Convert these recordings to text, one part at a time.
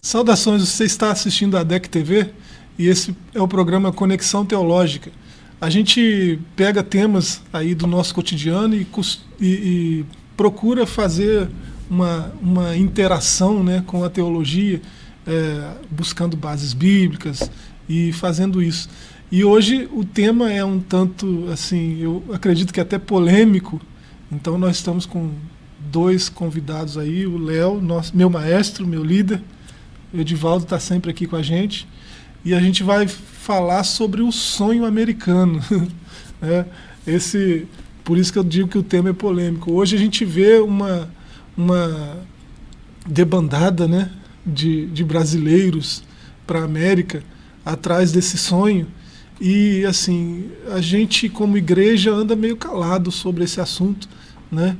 Saudações, você está assistindo a DEC TV e esse é o programa Conexão Teológica. A gente pega temas aí do nosso cotidiano e procura fazer uma interação, né, com a teologia, buscando bases bíblicas e fazendo isso. E hoje o tema é um tanto, assim, eu acredito que até polêmico. Então nós estamos com dois convidados aí, o Léo, meu maestro, meu líder. O Edivaldo está sempre aqui com a gente. E a gente vai falar sobre o sonho americano. Por isso que eu digo que o tema é polêmico. Hoje a gente vê uma debandada, né, de brasileiros para a América atrás desse sonho. E assim, a gente como igreja anda meio calado sobre esse assunto, né?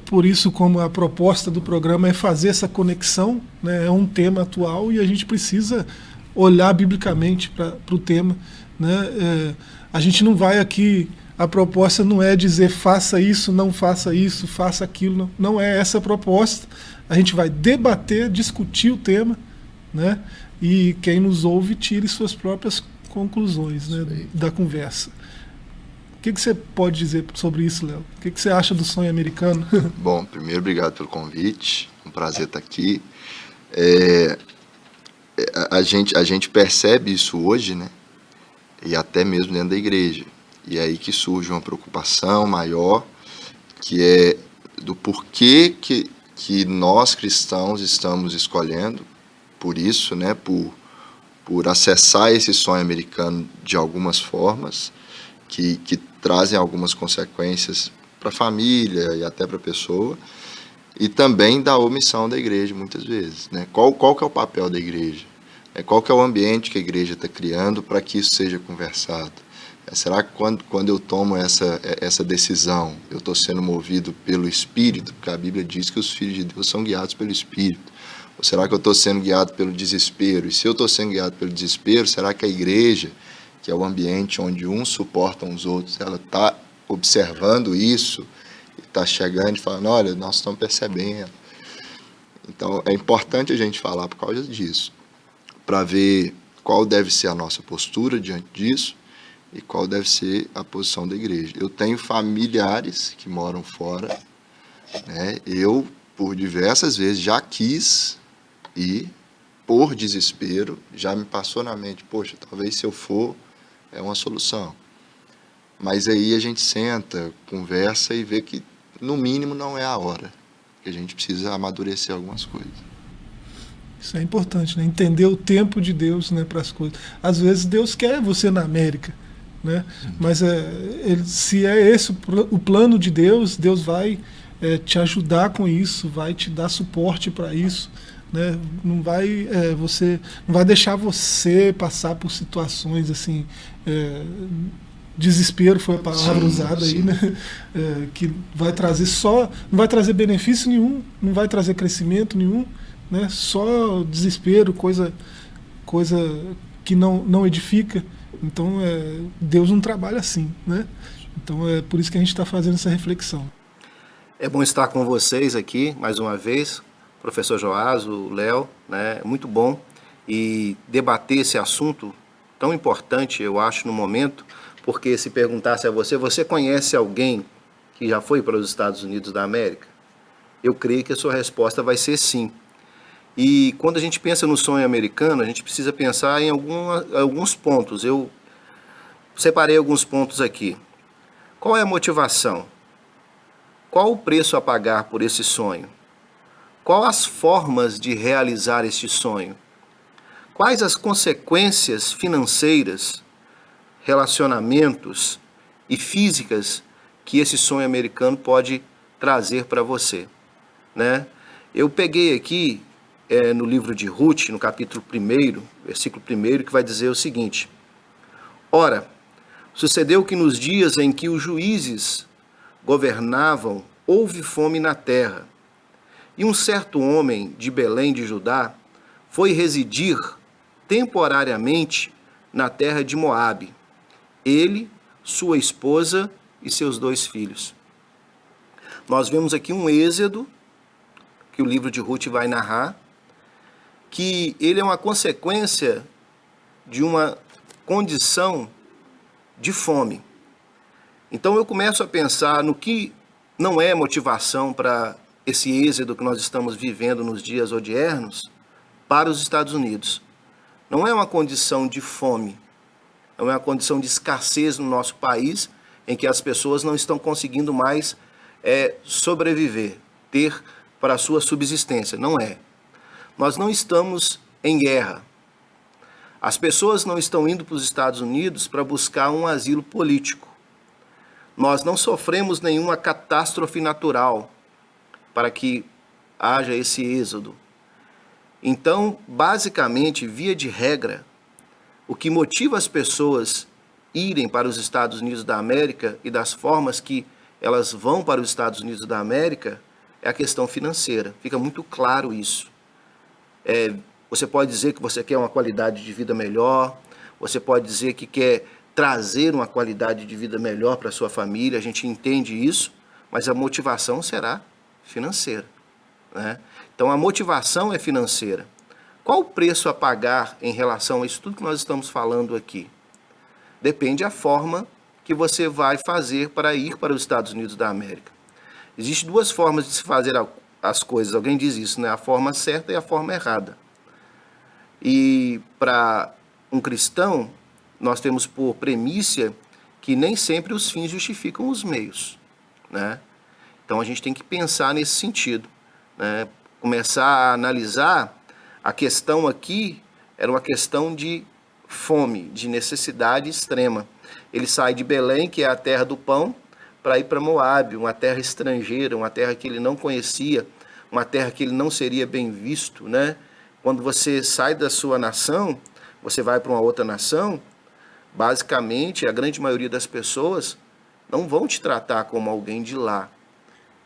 Por isso, como a proposta do programa é fazer essa conexão, né? É um tema atual e a gente precisa olhar biblicamente para o tema, né? A gente não vai aqui, a proposta não é dizer faça isso, não faça isso, faça aquilo, não é essa a proposta. A gente vai debater, discutir o tema, né? E quem nos ouve tire suas próprias conclusões, né, da conversa. O que você pode dizer sobre isso, Léo? O que você acha do sonho americano? Bom, primeiro, obrigado pelo convite. Um prazer estar aqui. A gente percebe isso hoje, né? E até mesmo dentro da igreja. E é aí que surge uma preocupação maior, que é do porquê que nós cristãos estamos escolhendo por isso, né? Por acessar esse sonho americano de algumas formas que trazem algumas consequências para a família e até para a pessoa, e também da omissão da igreja muitas vezes, né? Qual que é o papel da igreja? Qual que é o ambiente que a igreja está criando para que isso seja conversado? Será que quando eu tomo essa decisão, eu estou sendo movido pelo Espírito? Porque a Bíblia diz que os filhos de Deus são guiados pelo Espírito. Ou será que eu estou sendo guiado pelo desespero? E se eu estou sendo guiado pelo desespero, será que a igreja, que é o ambiente onde uns suportam os outros, ela está observando isso e está chegando e falando, olha, nós estamos percebendo. Então, é importante a gente falar por causa disso, para ver qual deve ser a nossa postura diante disso e qual deve ser a posição da igreja. Eu tenho familiares que moram fora, né? Eu, por diversas vezes, já quis e, por desespero, já me passou na mente, poxa, talvez se eu for, é uma solução. Mas aí a gente senta, conversa e vê que, no mínimo, não é a hora. Que a gente precisa amadurecer algumas coisas. Isso é importante, né? Entender o tempo de Deus, né, para as coisas. Às vezes Deus quer você na América, né? Mas se é esse o plano de Deus, Deus vai te ajudar com isso, vai te dar suporte para isso. Né? Não vai deixar você passar por situações assim, desespero foi a palavra usada aí, né? Que vai trazer não vai trazer benefício nenhum, não vai trazer crescimento nenhum, né? Só desespero, coisa que não edifica. Então Deus não trabalha assim, né? Então é por isso que a gente está fazendo essa reflexão. É bom estar com vocês aqui mais uma vez, professor Joás, o Léo, né? É muito bom e debater esse assunto tão importante, eu acho, no momento, porque se perguntasse a você conhece alguém que já foi para os Estados Unidos da América? Eu creio que a sua resposta vai ser sim. E quando a gente pensa no sonho americano, a gente precisa pensar em alguns pontos. Eu separei alguns pontos aqui. Qual é a motivação? Qual o preço a pagar por esse sonho? Quais as formas de realizar este sonho? Quais as consequências financeiras, relacionamentos e físicas que esse sonho americano pode trazer para você, né? Eu peguei aqui no livro de Ruth, no capítulo 1, versículo 1, que vai dizer o seguinte: Ora, sucedeu que nos dias em que os juízes governavam, houve fome na terra. E um certo homem de Belém de Judá foi residir temporariamente na terra de Moabe. Ele, sua esposa e seus 2 filhos. Nós vemos aqui um êxodo que o livro de Ruth vai narrar, que ele é uma consequência de uma condição de fome. Então eu começo a pensar no que não é motivação para esse êxodo que nós estamos vivendo nos dias odiernos para os Estados Unidos. Não é uma condição de fome, é uma condição de escassez no nosso país, em que as pessoas não estão conseguindo mais sobreviver, ter para a sua subsistência. Não é. Nós não estamos em guerra. As pessoas não estão indo para os Estados Unidos para buscar um asilo político. Nós não sofremos nenhuma catástrofe natural para que haja esse êxodo. Então, basicamente, via de regra, o que motiva as pessoas irem para os Estados Unidos da América e das formas que elas vão para os Estados Unidos da América é a questão financeira. Fica muito claro isso. Você pode dizer que você quer uma qualidade de vida melhor, você pode dizer que quer trazer uma qualidade de vida melhor para a sua família, a gente entende isso, mas a motivação será financeira, né? Então a motivação é financeira. Qual o preço a pagar em relação a isso tudo que nós estamos falando aqui? Depende da forma que você vai fazer para ir para os Estados Unidos da América. Existem duas formas de se fazer as coisas, alguém diz isso, né? A forma certa e a forma errada. E para um cristão, nós temos por premissa que nem sempre os fins justificam os meios, né? Então a gente tem que pensar nesse sentido, né? Começar a analisar a questão aqui, era uma questão de fome, de necessidade extrema. Ele sai de Belém, que é a terra do pão, para ir para Moabe, uma terra estrangeira, uma terra que ele não conhecia, uma terra que ele não seria bem visto, né? Quando você sai da sua nação, você vai para uma outra nação, basicamente a grande maioria das pessoas não vão te tratar como alguém de lá.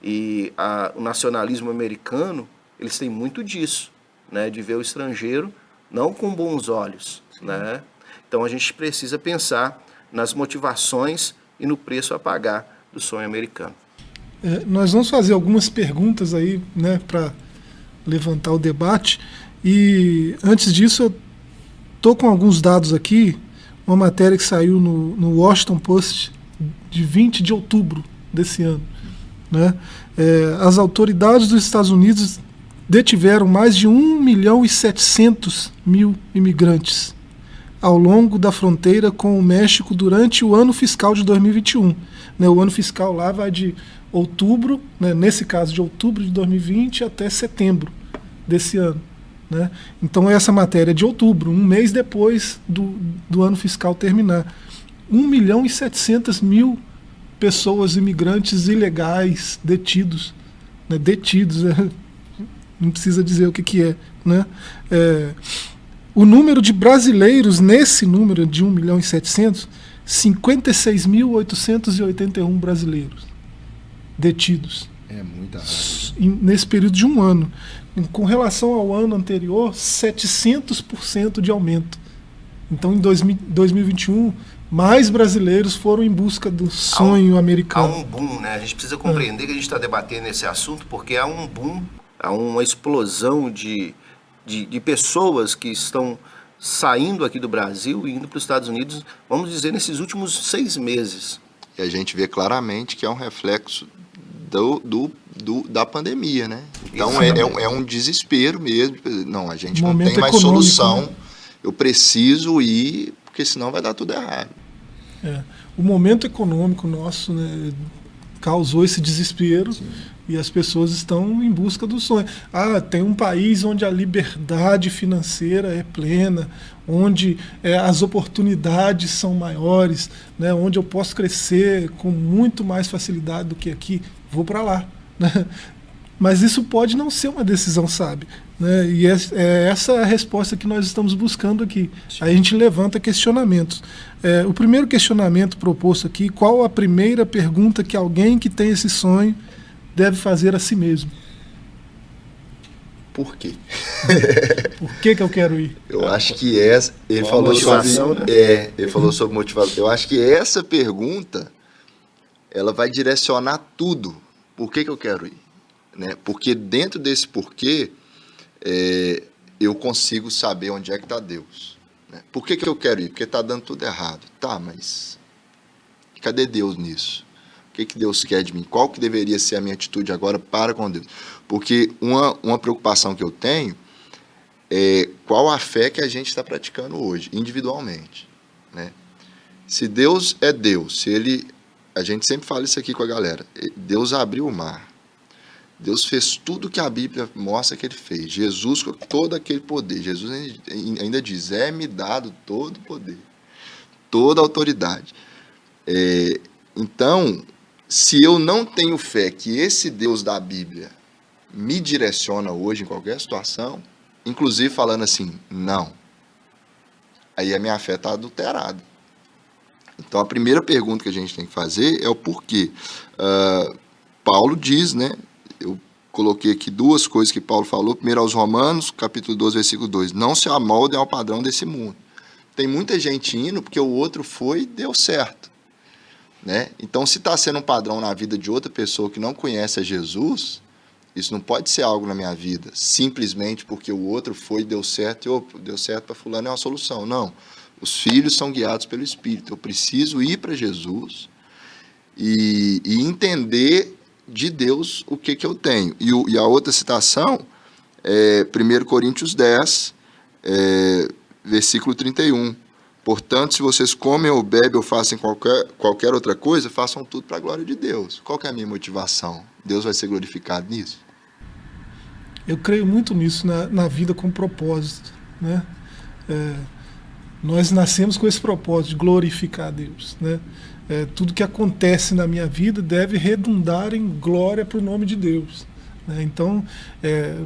E o nacionalismo americano, eles têm muito disso, né? De ver o estrangeiro não com bons olhos, né? Então a gente precisa pensar nas motivações e no preço a pagar do sonho americano. Nós vamos fazer algumas perguntas aí, né, para levantar o debate. E antes disso, eu estou com alguns dados aqui, uma matéria que saiu no Washington Post de 20 de outubro desse ano, né? As autoridades dos Estados Unidos detiveram mais de 1.700.000 imigrantes ao longo da fronteira com o México durante o ano fiscal de 2021. Né, o ano fiscal lá vai de outubro, né, nesse caso de outubro de 2020 até setembro desse ano. Né? Então essa matéria é de outubro, um mês depois do ano fiscal terminar. 1.700.000 pessoas, imigrantes ilegais, detidos. Né, detidos, não precisa dizer o que é. Né? O número de brasileiros, nesse número de 1.700.000, 56.881 brasileiros detidos. É muita raiva. Nesse período de um ano. Com relação ao ano anterior, 700% de aumento. Então, em 2021, mais brasileiros foram em busca do sonho americano. Há um boom, né? A gente precisa compreender que a gente está debatendo esse assunto porque há um boom, há uma explosão de pessoas que estão saindo aqui do Brasil e indo para os Estados Unidos, vamos dizer, nesses últimos 6 meses. E a gente vê claramente que é um reflexo da pandemia, né? Então é um desespero mesmo. Não, a gente não tem mais solução. Né? Eu preciso ir, porque senão vai dar tudo errado. O momento econômico nosso, né, causou esse desespero. Sim. E as pessoas estão em busca do sonho. Tem um país onde a liberdade financeira é plena, onde as oportunidades são maiores, né, onde eu posso crescer com muito mais facilidade do que aqui. Vou para lá. Né? Mas isso pode não ser uma decisão sábia. Né? E é essa a resposta que nós estamos buscando aqui. Sim. Aí a gente levanta questionamentos. O primeiro questionamento proposto aqui: qual a primeira pergunta que alguém que tem esse sonho deve fazer a si mesmo? Por quê? Por que eu quero ir? Eu acho que ele falou sobre, ele falou sobre motivação. Eu acho que essa pergunta ela vai direcionar tudo. Por que eu quero ir? Né? Porque dentro desse porquê, eu consigo saber onde é que está Deus. Né? Por que eu quero ir? Porque está dando tudo errado. Tá, mas cadê Deus nisso? O que Deus quer de mim? Qual que deveria ser a minha atitude agora para com Deus? Porque uma preocupação que eu tenho é qual a fé que a gente está praticando hoje, individualmente. Né? Se Deus é Deus, se Ele... A gente sempre fala isso aqui com a galera. Deus abriu o mar. Deus fez tudo que a Bíblia mostra que Ele fez. Jesus com todo aquele poder. Jesus ainda diz, é-me dado todo o poder, toda a autoridade. Então, se eu não tenho fé que esse Deus da Bíblia me direciona hoje em qualquer situação, inclusive falando assim, não, aí a minha fé está adulterada. Então, a primeira pergunta que a gente tem que fazer é o porquê. Paulo diz, né? Eu coloquei aqui duas coisas que Paulo falou. Primeiro aos Romanos, capítulo 12, versículo 2. Não se amoldem ao padrão desse mundo. Tem muita gente indo porque o outro foi e deu certo. Né? Então, se está sendo um padrão na vida de outra pessoa que não conhece a Jesus, isso não pode ser algo na minha vida, simplesmente porque o outro foi e deu certo, e deu certo para fulano é uma solução. Não. Os filhos são guiados pelo Espírito. Eu preciso ir para Jesus e entender de Deus o que eu tenho. E a outra citação é 1 Coríntios 10, versículo 31. Portanto, se vocês comem ou bebem ou fazem qualquer outra coisa, façam tudo para a glória de Deus. Qual que é a minha motivação? Deus vai ser glorificado nisso? Eu creio muito nisso, na vida com propósito. Né? Nós nascemos com esse propósito de glorificar a Deus. Né? Tudo que acontece na minha vida deve redundar em glória para o nome de Deus. Né? Então,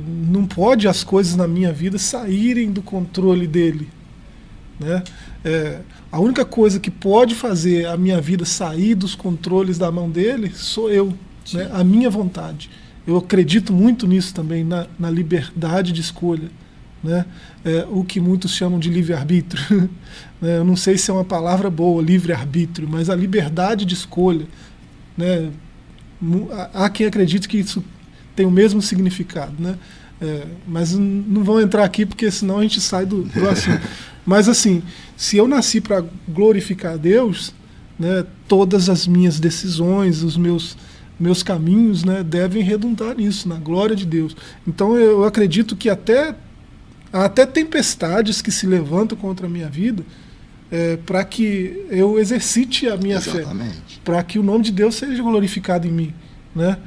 não pode as coisas na minha vida saírem do controle dele. Né? A única coisa que pode fazer a minha vida sair dos controles da mão dele sou eu, né? A minha vontade. Eu acredito muito nisso também, na liberdade de escolha. Né? O que muitos chamam de livre-arbítrio. Eu não sei se é uma palavra boa, livre-arbítrio, mas a liberdade de escolha. Né? Há quem acredite que isso tem o mesmo significado. Né? Mas não vão entrar aqui, porque senão a gente sai do assunto. Mas assim, se eu nasci para glorificar a Deus, né, todas as minhas decisões, os meus caminhos, né, devem redundar nisso, na glória de Deus. Então eu acredito que até tempestades que se levantam contra a minha vida, para que eu exercite a minha fé, para que o nome de Deus seja glorificado em mim. Né?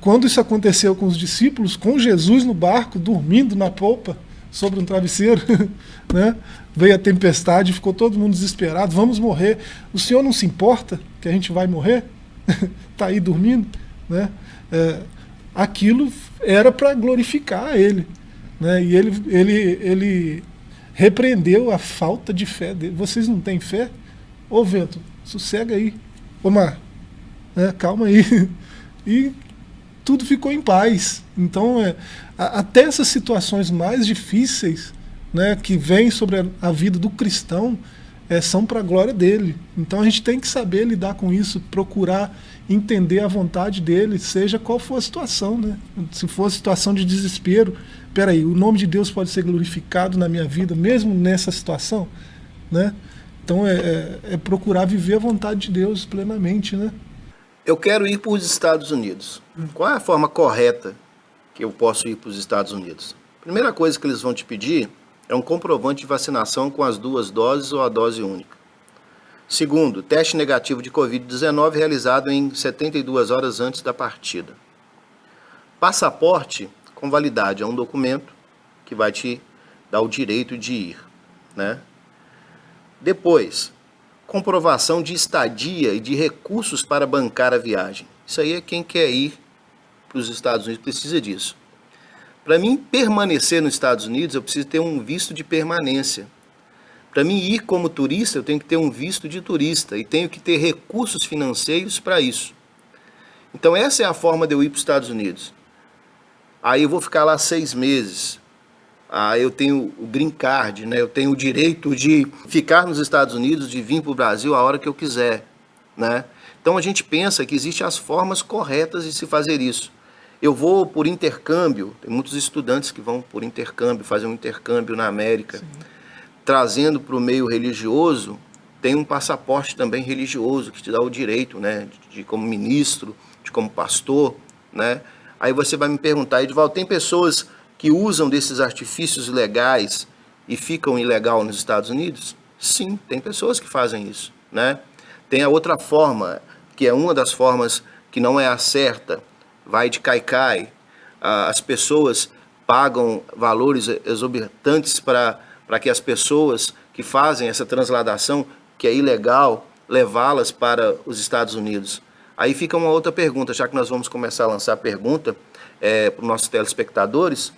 Quando isso aconteceu com os discípulos, com Jesus no barco, dormindo na polpa, sobre um travesseiro, né? Veio a tempestade, ficou todo mundo desesperado, vamos morrer. O Senhor não se importa que a gente vai morrer? Está aí dormindo? Né? Aquilo era para glorificar Ele. Né? E ele repreendeu a falta de fé dele. Vocês não têm fé? Ô vento, sossega aí. Ô mar, calma aí. E tudo ficou em paz. Então, até essas situações mais difíceis, né, que vêm sobre a vida do cristão, são para a glória dele. Então a gente tem que saber lidar com isso, procurar entender a vontade dele, seja qual for a situação. Né? Se for situação de desespero, peraí, o nome de Deus pode ser glorificado na minha vida, mesmo nessa situação? Né? Então procurar viver a vontade de Deus plenamente. Né? Eu quero ir para os Estados Unidos. Qual é a forma correta que eu posso ir para os Estados Unidos? Primeira coisa que eles vão te pedir é um comprovante de vacinação com as 2 doses ou a dose única. Segundo, teste negativo de Covid-19 realizado em 72 horas antes da partida. Passaporte com validade é um documento que vai te dar o direito de ir. Né? Depois, comprovação de estadia e de recursos para bancar a viagem. Isso aí é quem quer ir para os Estados Unidos precisa disso. Para mim permanecer nos Estados Unidos, eu preciso ter um visto de permanência. Para mim ir como turista, eu tenho que ter um visto de turista e tenho que ter recursos financeiros para isso. Então essa é a forma de eu ir para os Estados Unidos. Aí eu vou ficar lá 6 meses. Aí eu tenho o green card, né? Eu tenho o direito de ficar nos Estados Unidos, de vir para o Brasil a hora que eu quiser. Né? Então a gente pensa que existem as formas corretas de se fazer isso. eu vou por intercâmbio, tem muitos estudantes que vão por intercâmbio, fazem um intercâmbio na América, sim, trazendo para o meio religioso, tem um passaporte também religioso que te dá o direito, né, de como ministro, de como pastor, né? Aí você vai me perguntar, Edivaldo, tem pessoas que usam desses artifícios legais e ficam ilegal nos Estados Unidos? Sim, tem pessoas que fazem isso, né? Tem a outra forma, que é uma das formas que não é a certa, vai de caicai, as pessoas pagam valores exorbitantes para que as pessoas que fazem essa transladação, que é ilegal, levá-las para os Estados Unidos. Aí fica uma outra pergunta, já que nós vamos começar a lançar a pergunta para os nossos telespectadores.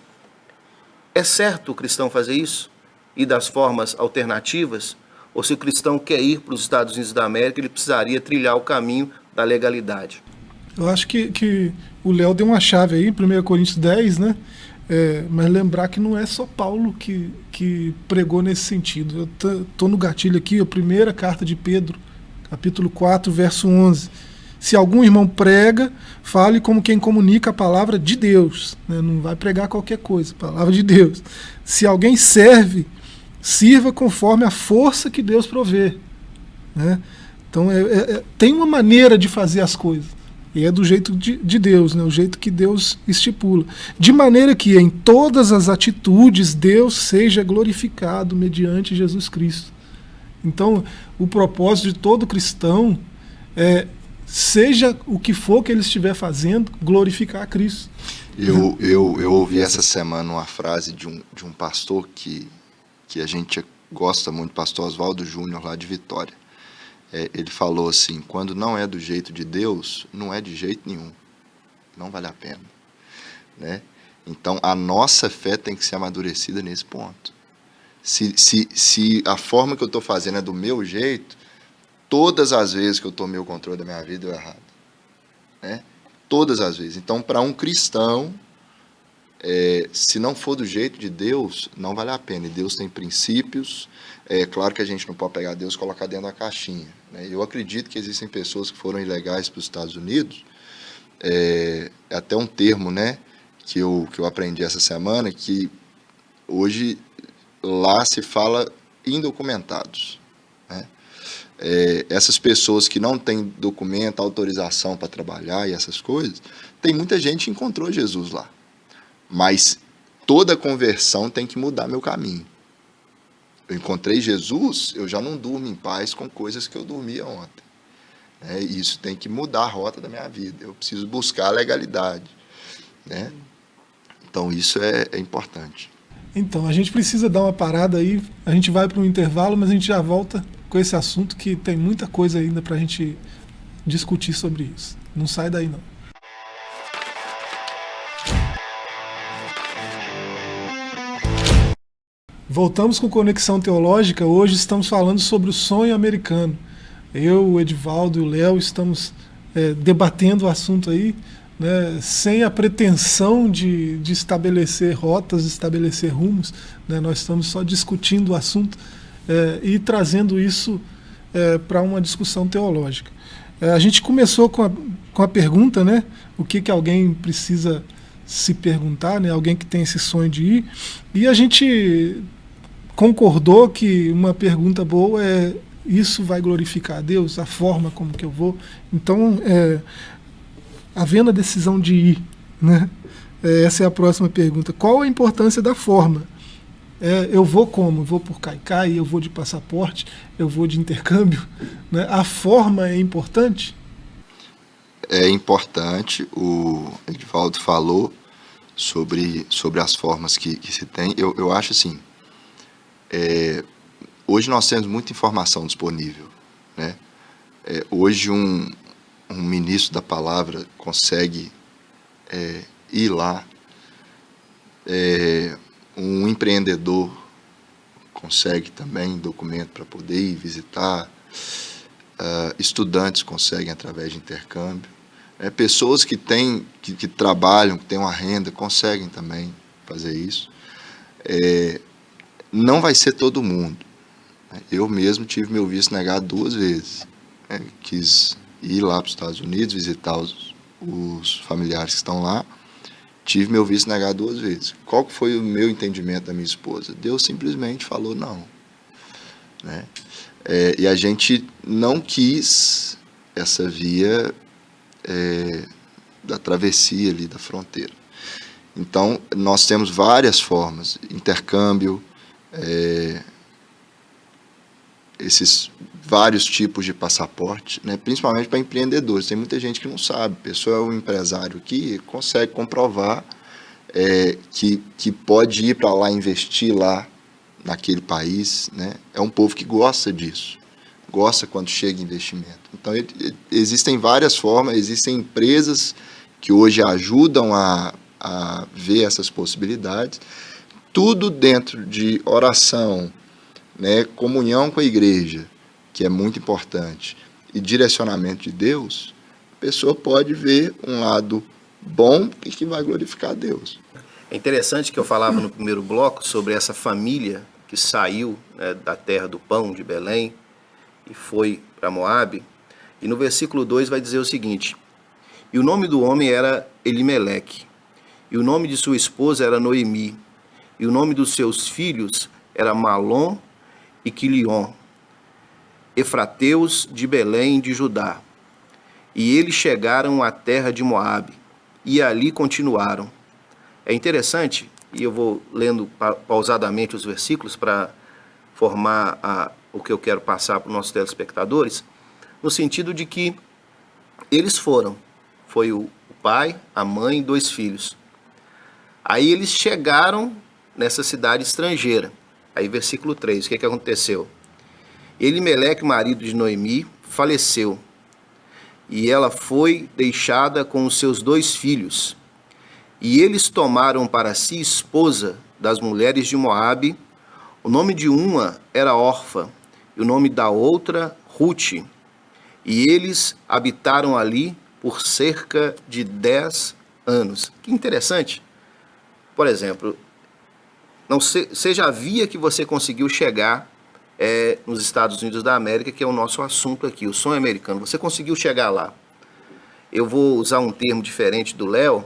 É certo o cristão fazer isso? E das formas alternativas? Ou se o cristão quer ir para os Estados Unidos da América, ele precisaria trilhar o caminho da legalidade? Eu acho que o Léo deu uma chave aí, em 1 Coríntios 10, né? Mas lembrar que não é só Paulo que pregou nesse sentido. Eu estou no gatilho aqui, a primeira carta de Pedro, capítulo 4, verso 11. Se algum irmão prega, fale como quem comunica a palavra de Deus, né? Não vai pregar qualquer coisa, a palavra de Deus. Se alguém serve, sirva conforme a força que Deus provê, né? Então tem uma maneira de fazer as coisas, e é do jeito de Deus, né? O jeito que Deus estipula, de maneira que em todas as atitudes Deus seja glorificado mediante Jesus Cristo. Então o propósito de todo cristão é, seja o que for que ele estiver fazendo, glorificar a Cristo. Eu ouvi essa semana uma frase de um pastor que a gente gosta muito, pastor Oswaldo Júnior, lá de Vitória. Ele falou assim, quando não é do jeito de Deus, não é de jeito nenhum. Não vale a pena, né? Então, a nossa fé tem que ser amadurecida nesse ponto. Se a forma que eu estou fazendo é do meu jeito, todas as vezes que eu tomei o controle da minha vida, eu errado, né? Todas as vezes. Então, para um cristão, se não for do jeito de Deus, não vale a pena. E Deus tem princípios. É claro que a gente não pode pegar Deus e colocar dentro da caixinha, né? Eu acredito que existem pessoas que foram ilegais para os Estados Unidos. É até um termo, né, que eu aprendi essa semana, que hoje lá se fala indocumentados, né? Essas pessoas que não têm documento, autorização para trabalhar e essas coisas, tem muita gente que encontrou Jesus lá. Mas toda conversão tem que mudar meu caminho. Eu encontrei Jesus, eu já não durmo em paz com coisas que eu dormia ontem. Isso tem que mudar a rota da minha vida. Eu preciso buscar a legalidade, né? Então isso é importante. Então, a gente precisa dar uma parada aí, a gente vai para um intervalo, mas a gente já volta com esse assunto que tem muita coisa ainda para a gente discutir sobre isso. Não sai daí não. Voltamos com Conexão Teológica. Hoje estamos falando sobre o sonho americano. Eu, o Edivaldo e o Léo estamos debatendo o assunto aí, né, sem a pretensão de estabelecer rotas, estabelecer rumos, né? Nós estamos só discutindo o assunto e trazendo isso para uma discussão teológica. A gente começou com a pergunta, né, o que alguém precisa se perguntar, né, alguém que tem esse sonho de ir, e a gente concordou que uma pergunta boa é: isso vai glorificar a Deus? A forma como que eu vou? Então, havendo a decisão de ir, né? Essa é a próxima pergunta. Qual a importância da forma? Eu vou como? Eu vou por caicai, eu vou de passaporte, eu vou de intercâmbio, né? A forma é importante? É importante. O Edivaldo falou sobre as formas que se tem. Eu acho assim, hoje nós temos muita informação disponível, né? Hoje um ministro da palavra consegue ir lá, um empreendedor consegue também documento para poder ir visitar, estudantes conseguem através de intercâmbio, pessoas que trabalham, que têm uma renda, conseguem também fazer isso. Não vai ser todo mundo. Eu mesmo tive meu visto negado 2 vezes. Quis ir lá para os Estados Unidos, visitar os familiares que estão lá, tive meu visto negado 2 vezes. Qual que foi o meu entendimento da minha esposa? Deus simplesmente falou não, né? E a gente não quis essa via da travessia ali da fronteira. Então, nós temos várias formas, intercâmbio, esses vários tipos de passaporte, né? Principalmente para empreendedores. Tem muita gente que não sabe. A pessoa é um empresário que consegue comprovar que pode ir para lá, investir lá, naquele país, né? É um povo que gosta disso, gosta quando chega investimento. Então, existem várias formas, existem empresas que hoje ajudam a ver essas possibilidades, tudo dentro de oração, né? Comunhão com a igreja, que é muito importante, e direcionamento de Deus. A pessoa pode ver um lado bom e que vai glorificar a Deus. É interessante que eu falava no primeiro bloco sobre essa família que saiu, né, da terra do pão, de Belém, e foi para Moabe. E no versículo 2 vai dizer o seguinte: e o nome do homem era Elimeleque, e o nome de sua esposa era Noemi, e o nome dos seus filhos era Malom e Quilion, efrateus de Belém de Judá. E eles chegaram à terra de Moabe, e ali continuaram. É interessante, e eu vou lendo pausadamente os versículos para formar o que eu quero passar para os nossos telespectadores, no sentido de que eles foi o pai, a mãe e 2 filhos. Aí eles chegaram nessa cidade estrangeira. Aí versículo 3, o que aconteceu? Elimeleque, marido de Noemi, faleceu, e ela foi deixada com os seus 2 filhos. E eles tomaram para si esposa das mulheres de Moabe. O nome de uma era Orfa, e o nome da outra Rute. E eles habitaram ali por cerca de 10 anos. Que interessante. Por exemplo, você já via que você conseguiu chegar nos Estados Unidos da América, que é o nosso assunto aqui, o sonho americano. Você conseguiu chegar lá. Eu vou usar um termo diferente do Léo,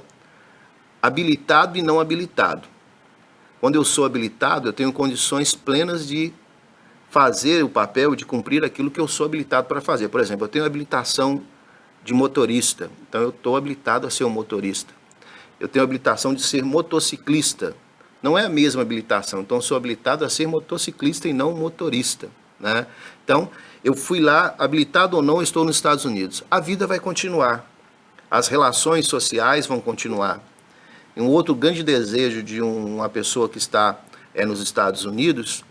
habilitado e não habilitado. Quando eu sou habilitado, eu tenho condições plenas de fazer o papel, de cumprir aquilo que eu sou habilitado para fazer. Por exemplo, eu tenho habilitação de motorista, então eu estou habilitado a ser um motorista. Eu tenho habilitação de ser motociclista, não é a mesma habilitação, então eu sou habilitado a ser motociclista e não motorista, né? Então, eu fui lá, habilitado ou não, estou nos Estados Unidos. A vida vai continuar, as relações sociais vão continuar. Um outro grande desejo de uma pessoa que está nos Estados Unidos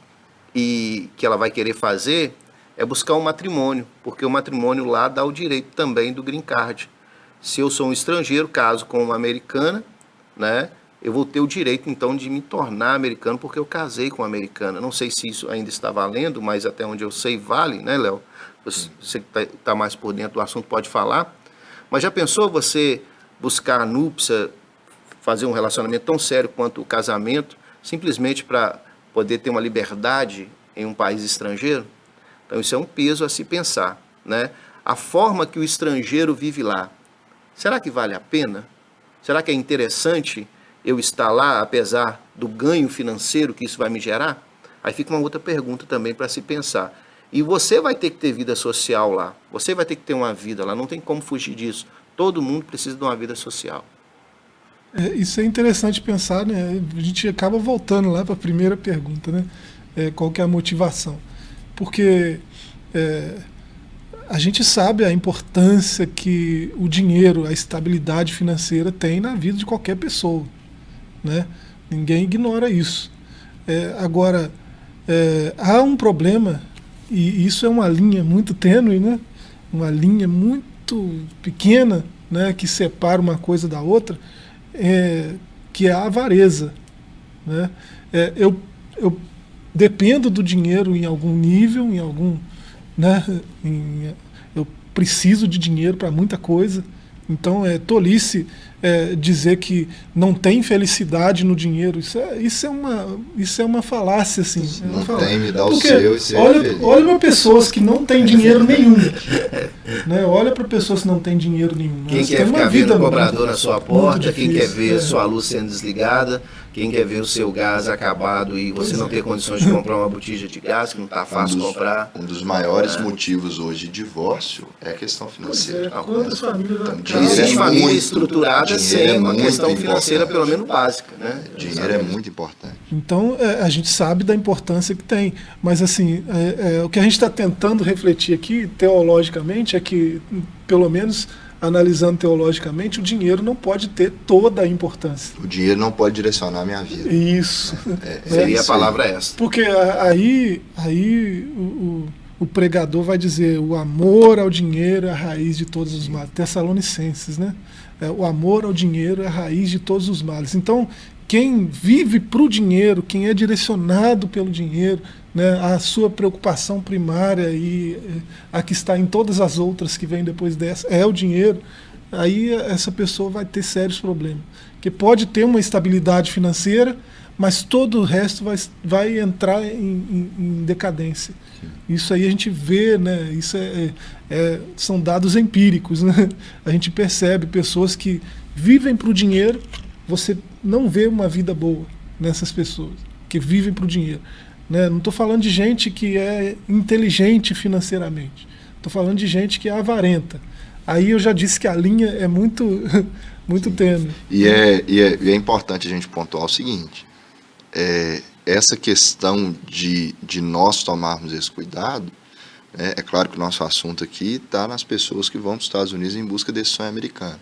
e que ela vai querer fazer é buscar um matrimônio, porque o matrimônio lá dá o direito também do green card. Se eu sou um estrangeiro, caso com uma americana, né, eu vou ter o direito então de me tornar americano porque eu casei com uma americana. Não sei se isso ainda está valendo, mas até onde eu sei vale, né, Léo? Você que está mais por dentro do assunto pode falar. Mas já pensou você buscar a núpcia, fazer um relacionamento tão sério quanto o casamento, simplesmente para poder ter uma liberdade em um país estrangeiro? Então isso é um peso a se pensar, né? A forma que o estrangeiro vive lá, será que vale a pena? Será que é interessante eu estar lá, apesar do ganho financeiro que isso vai me gerar? Aí fica uma outra pergunta também para se pensar. E você vai ter que ter vida social lá, você vai ter que ter uma vida lá, não tem como fugir disso. Todo mundo precisa de uma vida social. Isso é interessante pensar, né? A gente acaba voltando lá para a primeira pergunta, né? Qual que é a motivação? Porque a gente sabe a importância que o dinheiro, a estabilidade financeira tem na vida de qualquer pessoa, né? Ninguém ignora isso. Agora, há um problema, e isso é uma linha muito tênue, né? Uma linha muito pequena, né? Que separa uma coisa da outra, que é a avareza, né? Eu dependo do dinheiro em algum nível, em algum, né? Eu preciso de dinheiro para muita coisa, então é tolice dizer que não tem felicidade no dinheiro. Isso é uma falácia, assim. Não tem, me dá o Porque seu e ser feliz. olha para pessoas que não têm dinheiro nenhum. Né? Olha para pessoas que não têm dinheiro nenhum. Quem Elas quer têm uma ficar vendo vida o cobrador na sua porta, quem quer difícil, ver sua luz sendo desligada, quem quer ver o seu gás acabado e você não ter condições de comprar uma botija de gás, que não está fácil comprar. Um dos maiores motivos hoje de divórcio é a questão financeira. Quantas famílias Então, Não dinheiro existe é família muito- estruturada dinheiro sem é uma muito questão financeira, importante. pelo menos básica. Né? Dinheiro é muito importante. Então, a gente sabe da importância que tem, mas assim, o que a gente está tentando refletir aqui, teologicamente, é que, pelo menos analisando teologicamente, o dinheiro não pode ter toda a importância. O dinheiro não pode direcionar a minha vida. Isso. Seria a isso aí. palavra essa. Porque aí o pregador vai dizer: o amor ao dinheiro é a raiz de todos os males. Tessalonicenses, né? O amor ao dinheiro é a raiz de todos os males. Então, quem vive para o dinheiro, quem é direcionado pelo dinheiro, né, a sua preocupação primária e a que está em todas as outras que vêm depois dessa é o dinheiro, aí essa pessoa vai ter sérios problemas. Que pode ter uma estabilidade financeira, mas todo o resto vai entrar em decadência. Isso aí a gente vê, né? Isso são dados empíricos, né? A gente percebe pessoas que vivem para o dinheiro, você não vê uma vida boa nessas pessoas que vivem para o dinheiro. Né? Não estou falando de gente que é inteligente financeiramente. Estou falando de gente que é avarenta. Aí eu já disse que a linha é muito, muito tênue. E é importante a gente pontuar o seguinte: essa questão de nós tomarmos esse cuidado, né, é claro que o nosso assunto aqui está nas pessoas que vão para os Estados Unidos em busca desse sonho americano.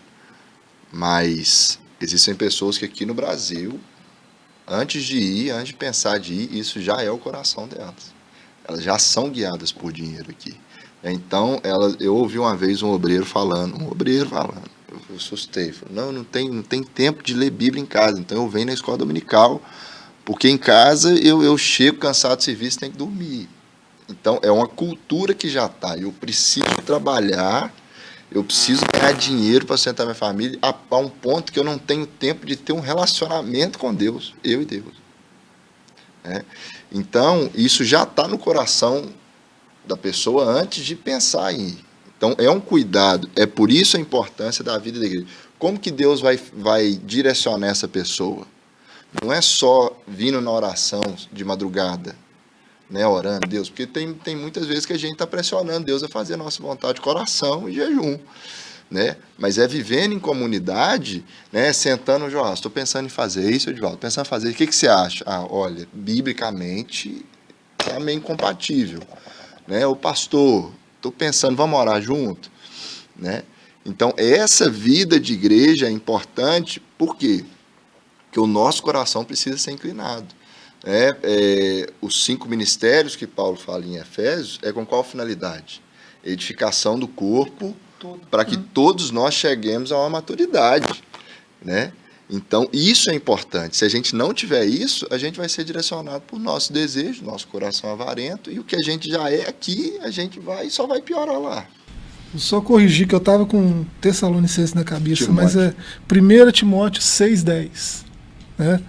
Mas existem pessoas que aqui no Brasil, antes de pensar de ir, isso já é o coração delas. Elas já são guiadas por dinheiro aqui. Então, eu ouvi uma vez um obreiro falando, eu assustei, falei, não tem tempo de ler Bíblia em casa, então eu venho na escola dominical, porque em casa eu chego cansado do serviço e tenho que dormir. Então, é uma cultura que já está, eu preciso trabalhar, eu preciso ganhar dinheiro para sustentar minha família, a um ponto que eu não tenho tempo de ter um relacionamento com Deus, eu e Deus. Então, isso já está no coração da pessoa antes de pensar em ir. Então, é um cuidado, é por isso a importância da vida da igreja. Como que Deus vai direcionar essa pessoa? Não é só vindo na oração de madrugada, né, orando Deus, porque tem muitas vezes que a gente está pressionando Deus a fazer a nossa vontade de coração e jejum, né? Mas é vivendo em comunidade, né, sentando no Joás, estou pensando em fazer isso, Edivaldo, pensando em fazer, o que você acha? Olha, biblicamente é meio incompatível, né? O pastor, estou pensando, vamos orar junto, né? Então, essa vida de igreja é importante, por quê? Porque o nosso coração precisa ser inclinado. Os 5 ministérios que Paulo fala em Efésios é com qual finalidade? Edificação do corpo, para que todos nós cheguemos a uma maturidade, né? Então, isso é importante. Se a gente não tiver isso, a gente vai ser direcionado por nosso desejo, nosso coração avarento, e o que a gente já é aqui, a gente só vai piorar lá. Vou só corrigir que eu estava com Tessalonicenses na cabeça, Timóteo. mas é 1 Timóteo 6,10. Né?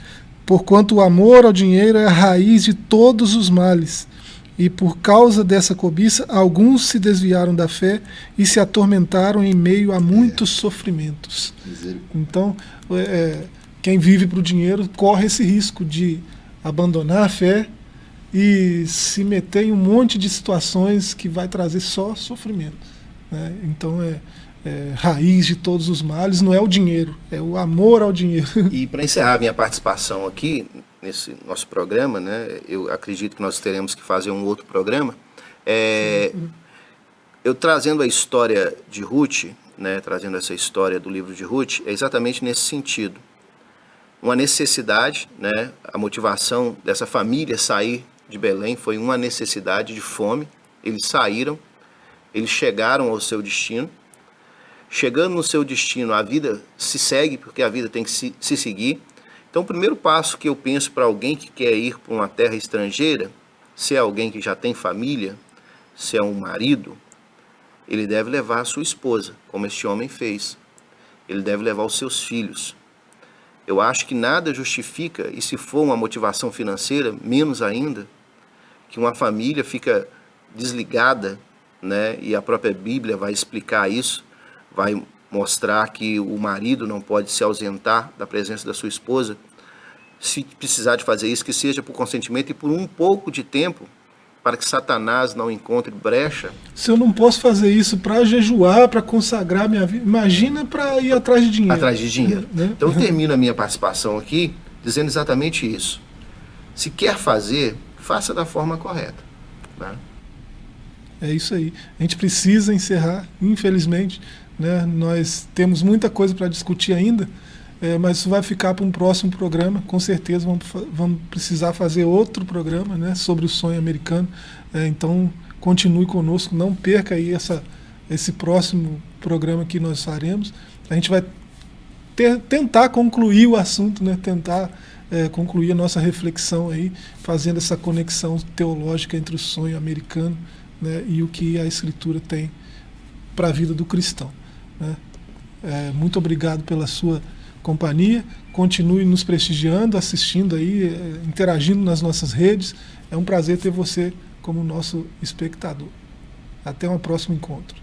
Porquanto o amor ao dinheiro é a raiz de todos os males, e por causa dessa cobiça, alguns se desviaram da fé e se atormentaram em meio a muitos sofrimentos. Então, quem vive para o dinheiro corre esse risco de abandonar a fé e se meter em um monte de situações que vai trazer só sofrimento. Né? Então, raiz de todos os males não é o dinheiro, é o amor ao dinheiro. E para encerrar minha participação aqui nesse nosso programa, né, eu acredito que nós teremos que fazer um outro programa. Eu trazendo a história de Ruth, né, trazendo essa história do livro de Ruth, é exatamente nesse sentido. Uma necessidade, né, a motivação dessa família sair de Belém foi uma necessidade de fome. Eles saíram, eles chegaram ao seu destino. Chegando no seu destino, a vida se segue, porque a vida tem que se seguir. Então, o primeiro passo que eu penso para alguém que quer ir para uma terra estrangeira, se é alguém que já tem família, se é um marido, ele deve levar a sua esposa, como este homem fez. ele deve levar os seus filhos. Eu acho que nada justifica, e se for uma motivação financeira, menos ainda, que uma família fica desligada, né? E a própria Bíblia vai explicar isso, vai mostrar que o marido não pode se ausentar da presença da sua esposa. Se precisar de fazer isso, que seja por consentimento e por um pouco de tempo, para que Satanás não encontre brecha. Se eu não posso fazer isso para jejuar, para consagrar minha vida, imagina para ir atrás de dinheiro. Atrás de dinheiro. Né? Então eu termino a minha participação aqui dizendo exatamente isso. Se quer fazer, faça da forma correta. Né? É isso aí. A gente precisa encerrar, infelizmente. Né? Nós temos muita coisa para discutir ainda, mas isso vai ficar para um próximo programa. Com certeza vamos precisar fazer outro programa, né, sobre o sonho americano. Então continue conosco, não perca aí esse próximo programa que nós faremos. A gente vai tentar concluir o assunto, né, tentar concluir a nossa reflexão aí, fazendo essa conexão teológica entre o sonho americano, né, e o que a Escritura tem para a vida do cristão. Né? Muito obrigado pela sua companhia, continue nos prestigiando, assistindo aí, interagindo nas nossas redes. É um prazer ter você como nosso espectador. Até um próximo encontro.